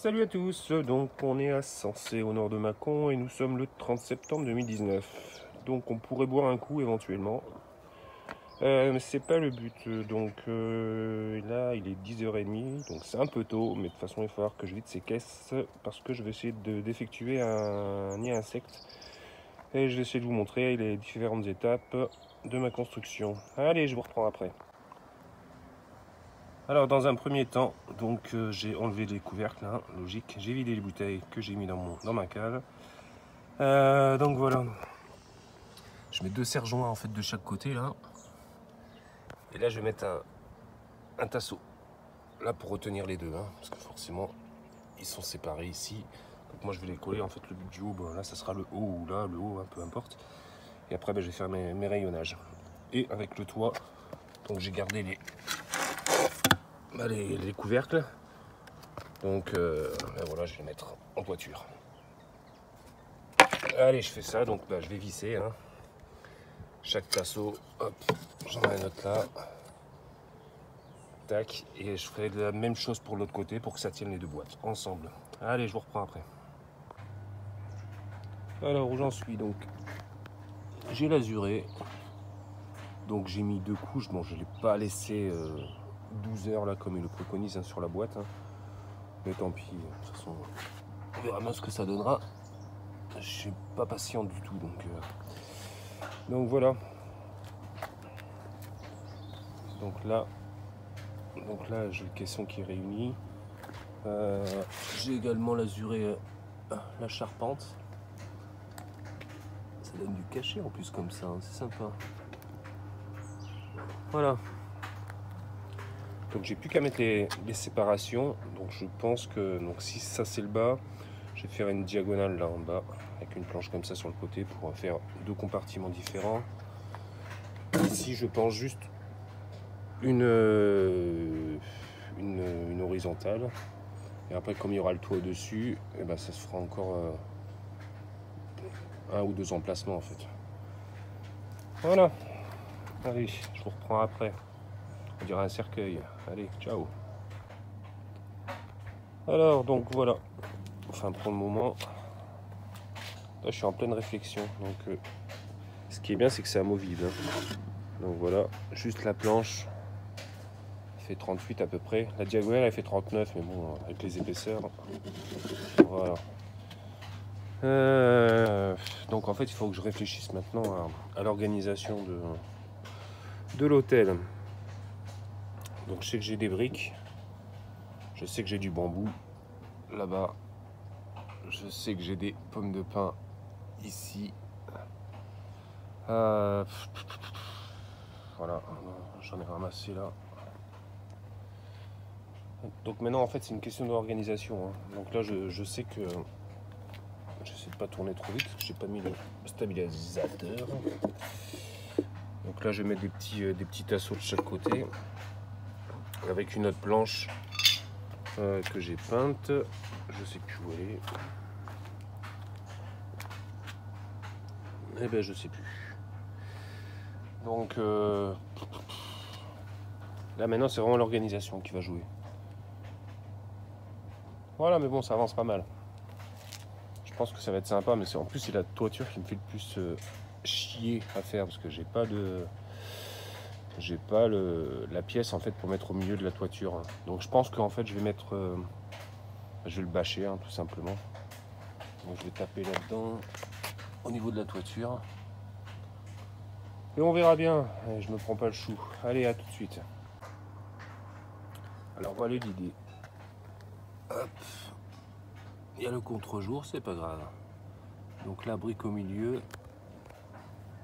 Salut à tous, donc on est à Sensé au nord de Mâcon et nous sommes le 30 septembre 2019. Donc on pourrait boire un coup éventuellement. Mais c'est pas le but, donc là il est 10h30, donc c'est un peu tôt, mais de toute façon il va falloir que je vide ces caisses parce que je vais essayer d'effectuer un nid à insectes. Et je vais essayer de vous montrer les différentes étapes de ma construction. Allez, je vous reprends après. Alors dans un premier temps, donc j'ai enlevé les couvercles, hein, logique. J'ai vidé les bouteilles que j'ai mis dans ma cale. Donc voilà. Je mets deux serre-joints en fait de chaque côté là. Et là je vais mettre un tasseau là pour retenir les deux, hein, parce que forcément ils sont séparés ici. Donc moi je vais les coller en fait le but du haut. Bon, là ça sera le haut ou là le haut, hein, peu importe. Et après je vais faire mes rayonnages. Et avec le toit, donc j'ai gardé les couvercles. Donc voilà, je vais les mettre en toiture. Allez, je fais ça, donc je vais visser. Hein. Chaque tasseau, hop, j'en ai un autre là. Tac, et je ferai la même chose pour l'autre côté pour que ça tienne les deux boîtes ensemble. Allez, je vous reprends après. Alors, où j'en suis donc? J'ai l'azuré. Donc j'ai mis deux couches. Bon, je ne l'ai pas laissé 12 heures là comme il le préconise, hein, sur la boîte. Hein. Mais tant pis, de toute façon, on verra bien ce que ça donnera. Je suis pas patient du tout, donc voilà. Donc là j'ai le caisson qui est réuni. J'ai également l'azuré, la charpente. Ça donne du cachet en plus comme ça, hein, c'est sympa. Voilà. Donc j'ai plus qu'à mettre les séparations. Donc je pense que si ça c'est le bas, je vais faire une diagonale là en bas avec une planche comme ça sur le côté pour faire deux compartiments différents. Ici je pense juste une horizontale. Et après comme il y aura le toit au-dessus, et ben, ça se fera encore un ou deux emplacements en fait. Voilà. Allez, je vous reprends après. On dirait un cercueil. Allez, ciao. Alors donc voilà. Enfin pour le moment, là je suis en pleine réflexion. Donc ce qui est bien c'est que c'est amovible. Hein. Donc voilà, juste la planche fait 38 à peu près. La diagonale elle fait 39, mais bon avec les épaisseurs. Voilà. Donc en fait il faut que je réfléchisse maintenant à l'organisation de l'hôtel. Donc je sais que j'ai des briques, je sais que j'ai du bambou là-bas, je sais que j'ai des pommes de pin ici. Voilà, j'en ai ramassé là. Donc maintenant en fait c'est une question d'organisation. Hein. Donc là je sais que j'essaie de pas tourner trop vite parce que j'ai pas mis le stabilisateur. Donc là je vais mettre des petits tasseaux de chaque côté avec une autre planche que j'ai peinte. Je sais plus où elle est. Eh ben je sais plus. Donc là maintenant c'est vraiment l'organisation qui va jouer. Voilà, mais bon, ça avance pas mal. Je pense que ça va être sympa, mais en plus c'est la toiture qui me fait le plus chier à faire parce que j'ai pas la pièce en fait pour mettre au milieu de la toiture. Hein. Donc je pense qu'en fait je vais mettre je vais le bâcher, hein, tout simplement. Donc je vais taper là-dedans au niveau de la toiture. Et on verra bien. Je me prends pas le chou. Allez, à tout de suite. Alors voilà l'idée. Hop. Il y a le contre-jour, c'est pas grave. Donc la brique au milieu.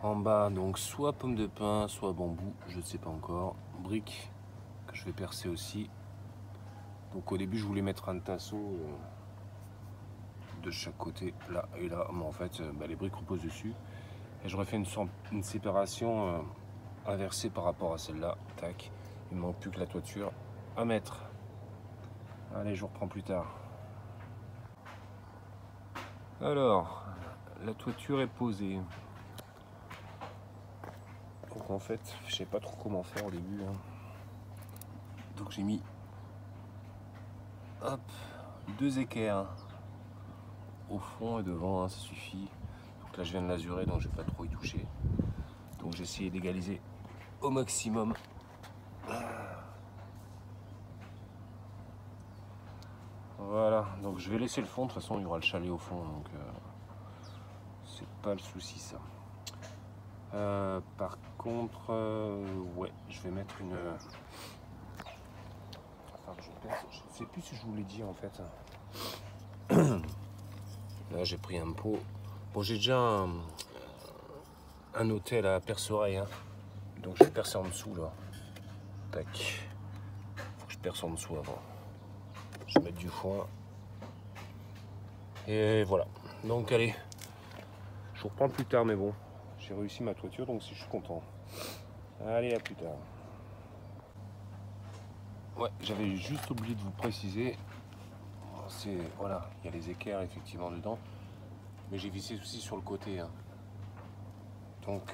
En bas, donc soit pomme de pin, soit bambou, je ne sais pas encore. Brique que je vais percer aussi. Donc au début, je voulais mettre un tasseau de chaque côté, là et là. Mais en fait, les briques reposent dessus. Et j'aurais fait une séparation inversée par rapport à celle-là. Tac. Il ne manque plus que la toiture à mettre. Allez, je vous reprends plus tard. Alors, la toiture est posée. Donc en fait, je sais pas trop comment faire au début. Hein. Donc j'ai mis hop, 2 équerres au fond et devant, hein, ça suffit. Donc là je viens de l'azurer, donc je vais pas trop y toucher. Donc j'ai essayé d'égaliser au maximum. Voilà, donc je vais laisser le fond, de toute façon il y aura le chalet au fond, donc c'est pas le souci ça. Par contre, ouais, je vais mettre une... Enfin, je sais plus si je vous l'ai dit en fait. Là j'ai pris un pot. Bon, j'ai déjà un hôtel à perce-oreille, hein. Donc je vais percer en dessous là. Tac. Faut que je perce en dessous avant. Je vais mettre du foin. Et voilà. Donc allez, je vous reprends plus tard, mais bon, j'ai réussi ma toiture, donc je suis content. Allez, à plus tard. Ouais, j'avais juste oublié de vous préciser. C'est voilà, il y a les équerres effectivement dedans, mais j'ai vissé aussi sur le côté, hein. Donc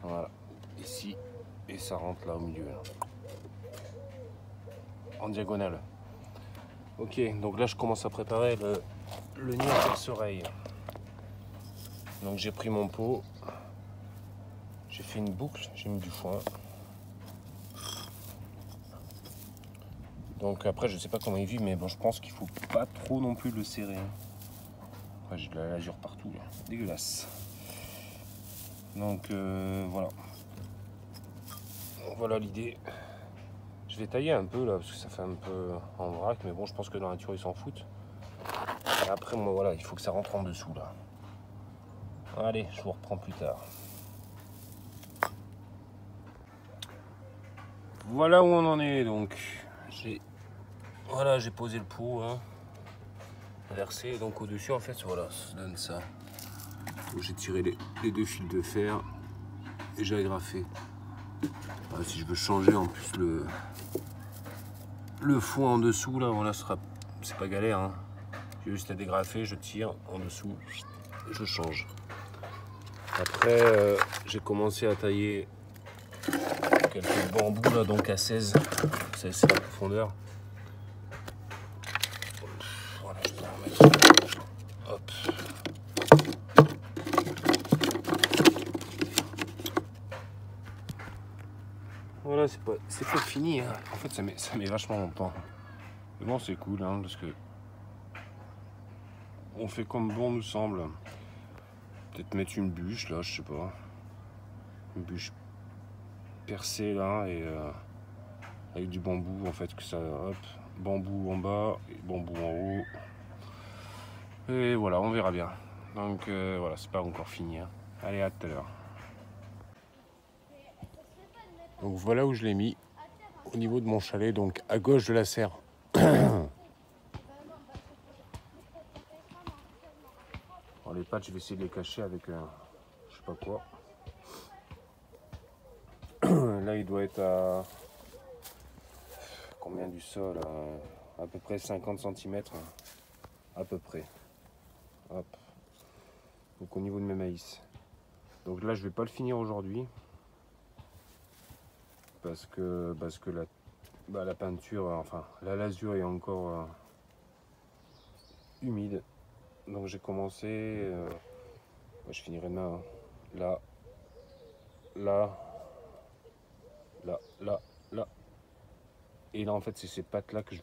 voilà, ici, et ça rentre là au milieu, là. En diagonale. Ok, donc là je commence à préparer le nid à perce-oreille. Donc j'ai pris mon pot, j'ai fait une boucle, j'ai mis du foin. Donc après je sais pas comment il vit, mais bon, je pense qu'il faut pas trop non plus le serrer. Après j'ai de la lasure partout, là. Dégueulasse. Donc voilà. Voilà l'idée. Je vais tailler un peu là parce que ça fait un peu en vrac, mais bon je pense que dans la nature ils s'en foutent. Et après moi voilà, il faut que ça rentre en dessous là. Allez, je vous reprends plus tard. Voilà où on en est donc. Voilà, j'ai posé le pot, hein, versé, donc au-dessus en fait voilà, ça donne ça. J'ai tiré les 2 fils de fer et j'ai agrafé. Voilà, si je veux changer en plus le foin en dessous là, voilà, c'est pas galère, hein. J'ai juste à dégrafer, je tire en dessous, je change. Après j'ai commencé à tailler quelques bambous là, donc à 16 c'est la profondeur. Voilà, je peux en mettre. Hop. Voilà, c'est pas fini, hein. En fait ça met vachement longtemps. Mais bon c'est cool, hein, parce que on fait comme bon nous semble. Peut-être mettre une bûche là, je sais pas. Une bûche percée là et avec du bambou en fait, que ça, hop, bambou en bas et bambou en haut. Et voilà, on verra bien. Donc voilà, c'est pas encore fini, hein. Allez, à tout à l'heure. Donc voilà où je l'ai mis, au niveau de mon chalet, donc à gauche de la serre. Bon, les pattes, je vais essayer de les cacher avec je sais pas quoi. Là, il doit être à combien du sol? À peu près 50 cm. À peu près. Hop. Donc au niveau de mes maïs. Donc là, je vais pas le finir aujourd'hui. Parce que la peinture, enfin la lasure est encore humide. Donc j'ai commencé, je finirai demain, hein. Là, là, là, là, là. Et là en fait c'est ces pattes là que je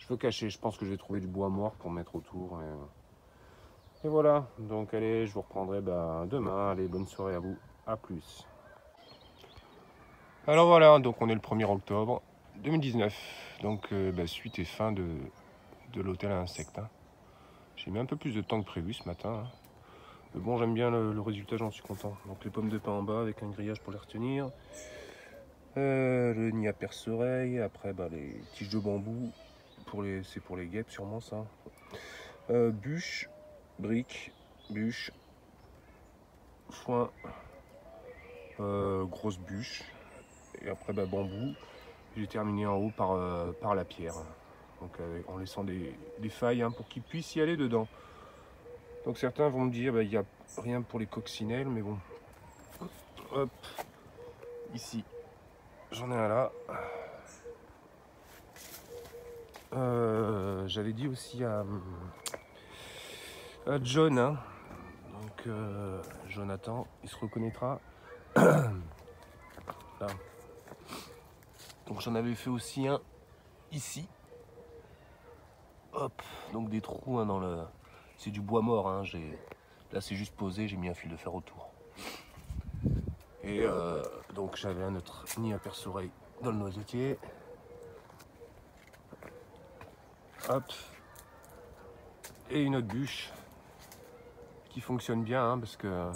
veux cacher. Je pense que je vais trouver du bois mort pour mettre autour. Et voilà, donc allez, je vous reprendrai demain. Allez, bonne soirée à vous, à plus. Alors voilà, donc on est le 1er octobre 2019. Donc suite et fin de l'hôtel à insectes, hein. J'ai mis un peu plus de temps que prévu ce matin, hein. Mais bon, j'aime bien le résultat, j'en suis content. Donc les pommes de pin en bas avec un grillage pour les retenir. Le nid à perce-oreille. Après les tiges de bambou. C'est pour les guêpes sûrement ça. Bûche, briques, bûche, foin, grosse bûche. Et après bambou. J'ai terminé en haut par la pierre. Donc en laissant des failles, hein, pour qu'ils puissent y aller dedans. Donc certains vont me dire il n'y a rien pour les coccinelles, mais bon. Hop, ici, j'en ai un là. j'avais dit aussi à John, hein, donc Jonathan, il se reconnaîtra. Là. Donc j'en avais fait aussi un ici. Hop, donc des trous hein, dans le. C'est du bois mort, hein, là c'est juste posé, j'ai mis un fil de fer autour. Et donc j'avais un autre nid à perce-oreille dans le noisetier. Hop. Et une autre bûche qui fonctionne bien hein, parce que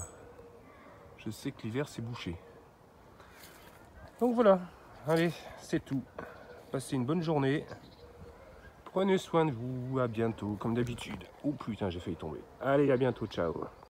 je sais que l'hiver c'est bouché. Donc voilà, allez, c'est tout. Passez une bonne journée. Prenez soin de vous, à bientôt, comme d'habitude. Oh putain, j'ai failli tomber. Allez, à bientôt, ciao.